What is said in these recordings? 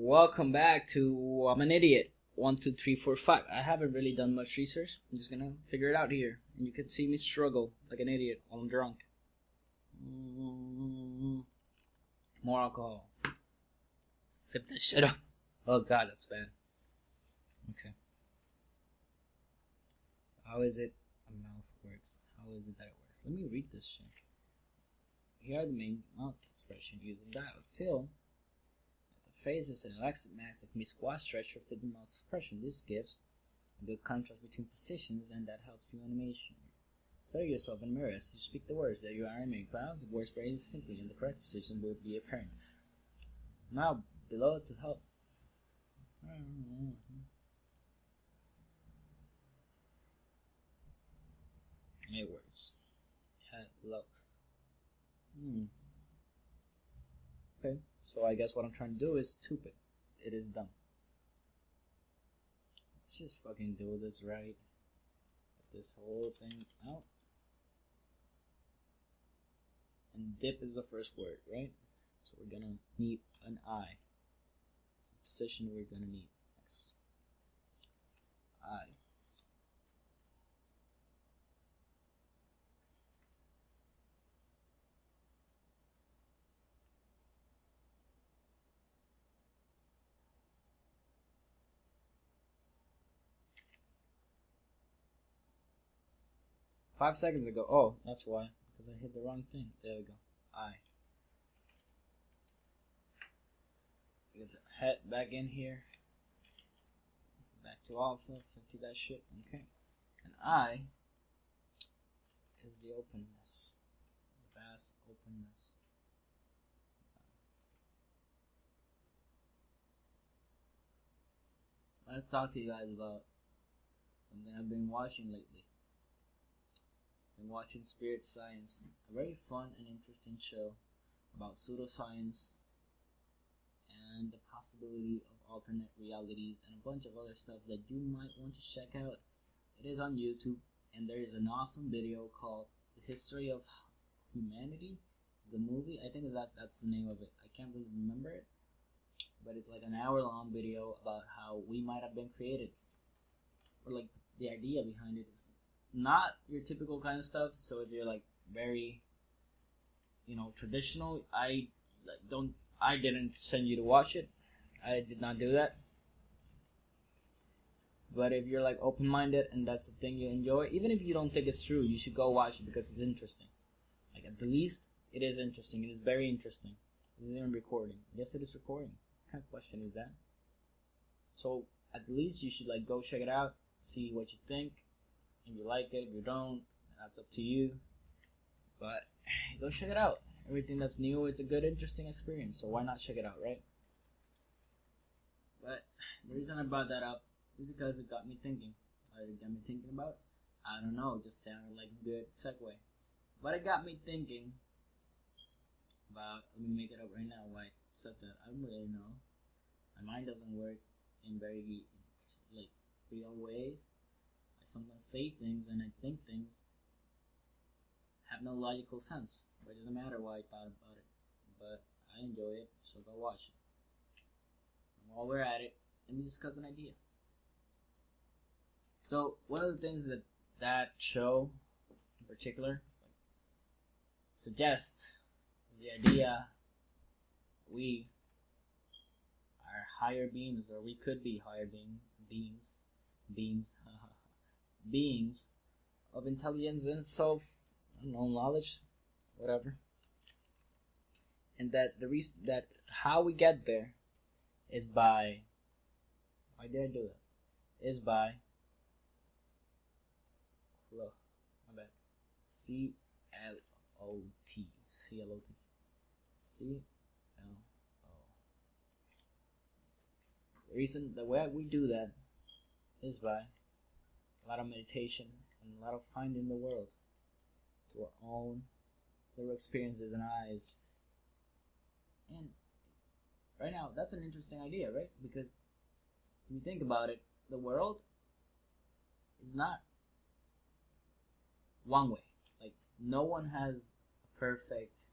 Welcome back to I'm an Idiot. 1, 2, 3, 4, 5. I haven't really done much research. I'm just gonna figure it out here, and you can see me struggle like an idiot while I'm drunk. More alcohol. Sip that shit up. Oh god, that's bad. Okay. How is it a mouth works? How is it that it works? Let me read this shit. Here are the main mouth expression used in dialogue. Fill the phrases and elastic mass that can be squashed, stretched, or fit the mouth expression. This gives a good contrast between positions, and that helps you animation. Study yourself in mirror as you speak the words that you are animating. Pronounce the words very simply, and the correct position will be apparent. Now, below to help. It works. Hello. Okay, so I guess what I'm trying to do is stupid. It is dumb. Let's just fucking do this right. Get this whole thing out. And dip is the first word, right? So we're gonna need an I. It's the position we're gonna need next. I. Five seconds ago. Oh, that's why. Because I hit the wrong thing. There we go. I. Get the head back in here. Back to alpha. 50 that shit. Okay. And I is the openness. The vast openness. I want to talk to you guys about something I've been watching lately. Been watching Spirit Science, a very fun and interesting show about pseudoscience and the possibility of alternate realities and a bunch of other stuff that you might want to check out. It is on YouTube, and there is an awesome video called The History of Humanity, the movie. I think that's the name of it. I can't really remember it, but it's like an hour-long video about how we might have been created, or like the idea behind it is not your typical kind of stuff. So if you're like very, traditional, I didn't send you to watch it. I did not do that. But if you're like open-minded and that's the thing you enjoy, even if you don't think it's true, you should go watch it because it's interesting. Like at the least, it is interesting. It is very interesting. This is even recording. Yes, it is recording. What kind of question is that? So at least you should like go check it out, see what you think. If you like it, if you don't, that's up to you. But go check it out. Everything that's new, it's a good, interesting experience. So why not check it out, right? But the reason I brought that up is because it got me thinking. It got me thinking about, I don't know, just sounded like a good segue. But it got me thinking about, let me make it up right now why I said that. I don't really know. My mind doesn't work in very, real ways. Sometimes say things and I think things have no logical sense, so it doesn't matter why I thought about it, but I enjoy it, so go watch it. And while we're at it, let me discuss an idea. So one of the things that show in particular suggests is the idea we are higher beings, or we could be higher beings, beings of intelligence and knowledge, whatever, and that the reason that how we get there is by, why did I do that? Is by C-L-O-T. The way we do that is by a lot of meditation and a lot of finding the world to our own little experiences and eyes. And right now, that's an interesting idea, right? Because when you think about it, the world is not one way. Like, no one has a perfect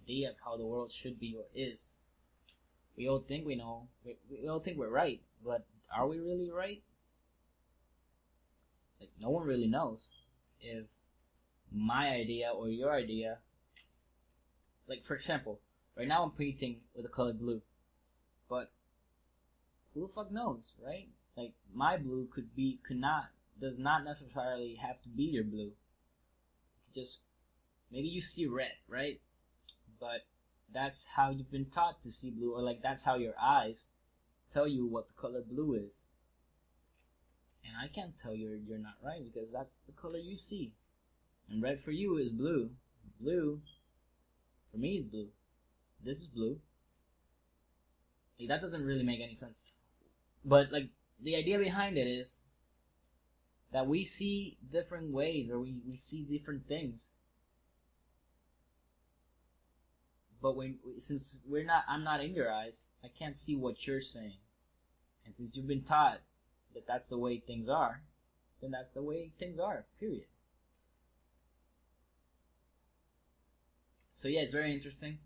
idea of how the world should be or is. We all think we know. We all think we're right, but are we really right? Like, no one really knows if my idea or your idea. Like, for example, right now I'm painting with the color blue, but who the fuck knows, right? Like, my blue does not necessarily have to be your blue. Just maybe you see red, right? But that's how you've been taught to see blue, or like that's how your eyes tell you what the color blue is. And I can't tell you you're not right, because that's the color you see. And red for you is blue. Blue for me is blue. This is blue. Like, that doesn't really make any sense. But like, the idea behind it is that we see different ways, or we see different things. But since I'm not in your eyes, I can't see what you're saying. And since you've been taught that that's the way things are, then that's the way things are, period. So yeah, it's very interesting.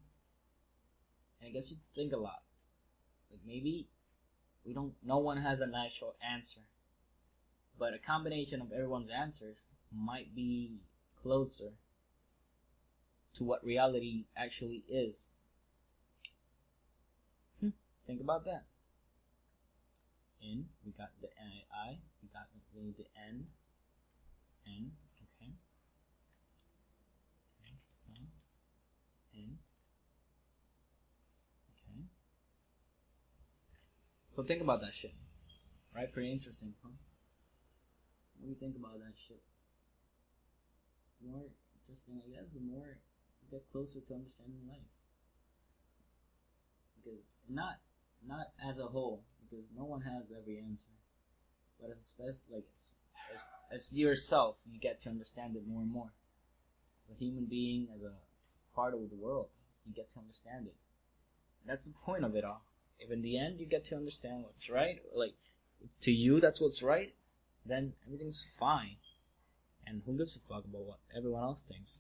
And I guess you think a lot. Like, maybe no one has an actual answer. But a combination of everyone's answers might be closer to what reality actually is. Think about that. In, we got the I, we got the N, okay. N, okay. So think about that shit. Right? Pretty interesting, huh? What do you think about that shit? The more interesting, I guess, the more you get closer to understanding life. Because not as a whole, because no one has every answer. But as yourself, you get to understand it more and more. As a human being, as a part of the world, you get to understand it. That's the point of it all. If in the end you get to understand what's right, like, to you that's what's right, then everything's fine. And who gives a fuck about what everyone else thinks?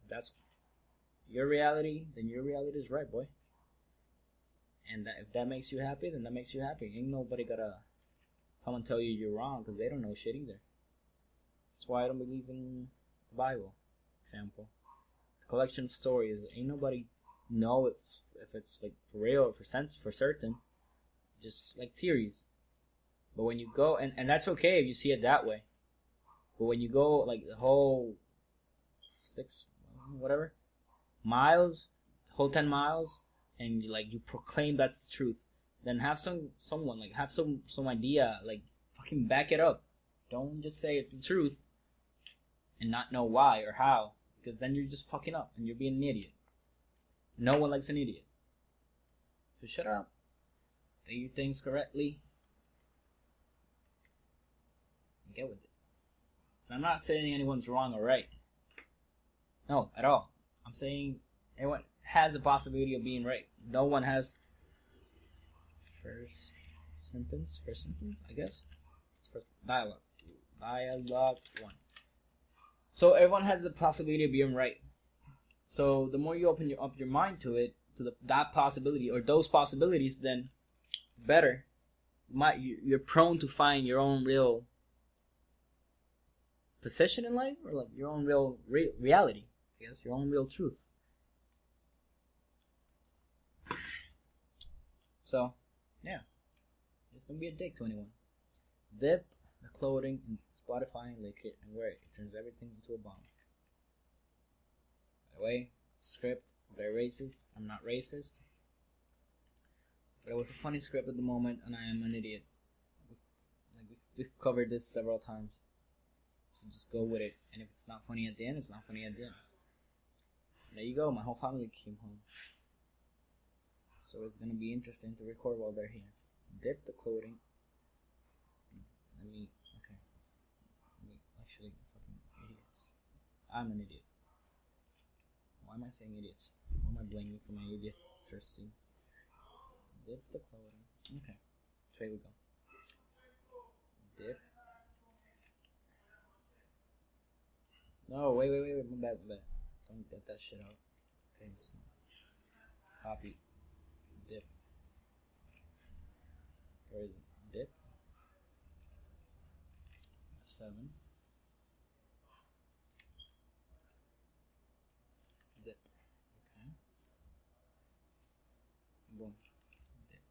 If that's your reality, then your reality is right, boy. And if that makes you happy, then that makes you happy. Ain't nobody gotta come and tell you you're wrong, because they don't know shit either. That's why I don't believe in the Bible, for example. It's a collection of stories. Ain't nobody know if it's like for real or for certain. Just like theories. But when you go, and that's okay if you see it that way. But when you go like the whole 10 miles, and you proclaim that's the truth, then have someone have some idea, like, fucking back it up. Don't just say it's the truth and not know why or how, because then you're just fucking up and you're being an idiot. No one likes an idiot. So shut up. Do your things correctly. And get with it. And I'm not saying anyone's wrong or right. No, at all. I'm saying everyone has the possibility of being right. No one has first sentence, I guess. First dialogue 1. So everyone has the possibility of being right. So the more you open up your mind to it, to that possibility or those possibilities, then better. You're prone to find your own real position in life, or like your own real reality. I guess your own real truth. So, yeah. Just don't be a dick to anyone. Dip the clothing in Spotify and lick it and wear it. It turns everything into a bomb. By the way, script, very racist. I'm not racist. But it was a funny script at the moment, and I am an idiot. We've covered this several times. So just go with it. And if it's not funny at the end, it's not funny at the end. There you go, my whole family came home. So it's going to be interesting to record while they're here. Dip the clothing. Actually, fucking idiots. I'm an idiot. Why am I saying idiots? Who am I blaming for my idiocy? Dip the clothing. Okay, so here we go. Dip. No, wait, my bad. Don't get that shit out. Okay, so copy. Where is it? Dip. F7. Dip. Okay. Boom. Dip.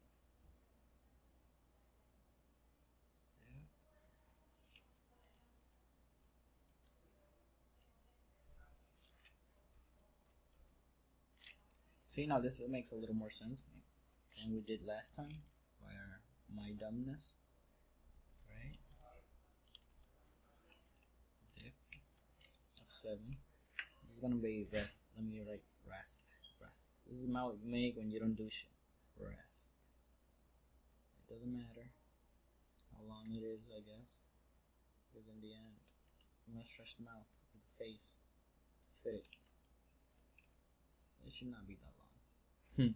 Dip. See, now this makes a little more sense than we did last time by my dumbness. Right? Dip. F7. This is gonna be rest. Let me write rest. Rest. This is the amount you make when you don't do shit. Rest. It doesn't matter how long it is, I guess. Because in the end, I'm gonna stretch the mouth with the face. Fit it. It should not be that long.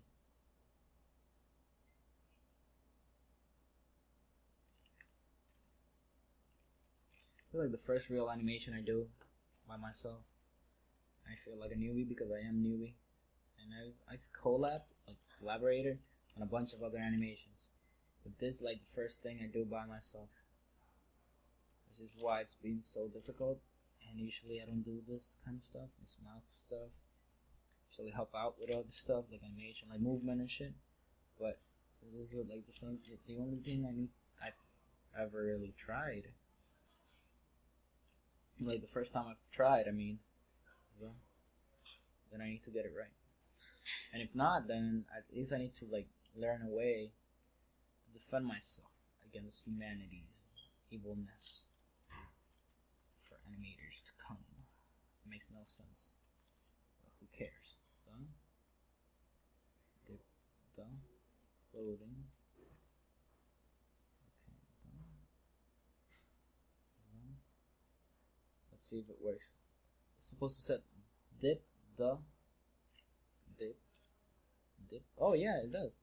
I feel like the first real animation I do by myself, I feel like a newbie because I am newbie, and I've collaborated on a bunch of other animations, but this is like the first thing I do by myself. This is why it's been so difficult, and usually I don't do this kind of stuff, this mouth stuff. Usually help out with other stuff like animation, like movement and shit. But so this is like the only thing I've ever really tried. Like the first time I've tried, I mean, yeah, then I need to get it right. And if not, then at least I need to like learn a way to defend myself against humanity's evilness for animators to come. It makes no sense. But who cares? Done. Dip. Done. Clothing. Let's see if it works. It's supposed to set dip. Oh yeah, it does.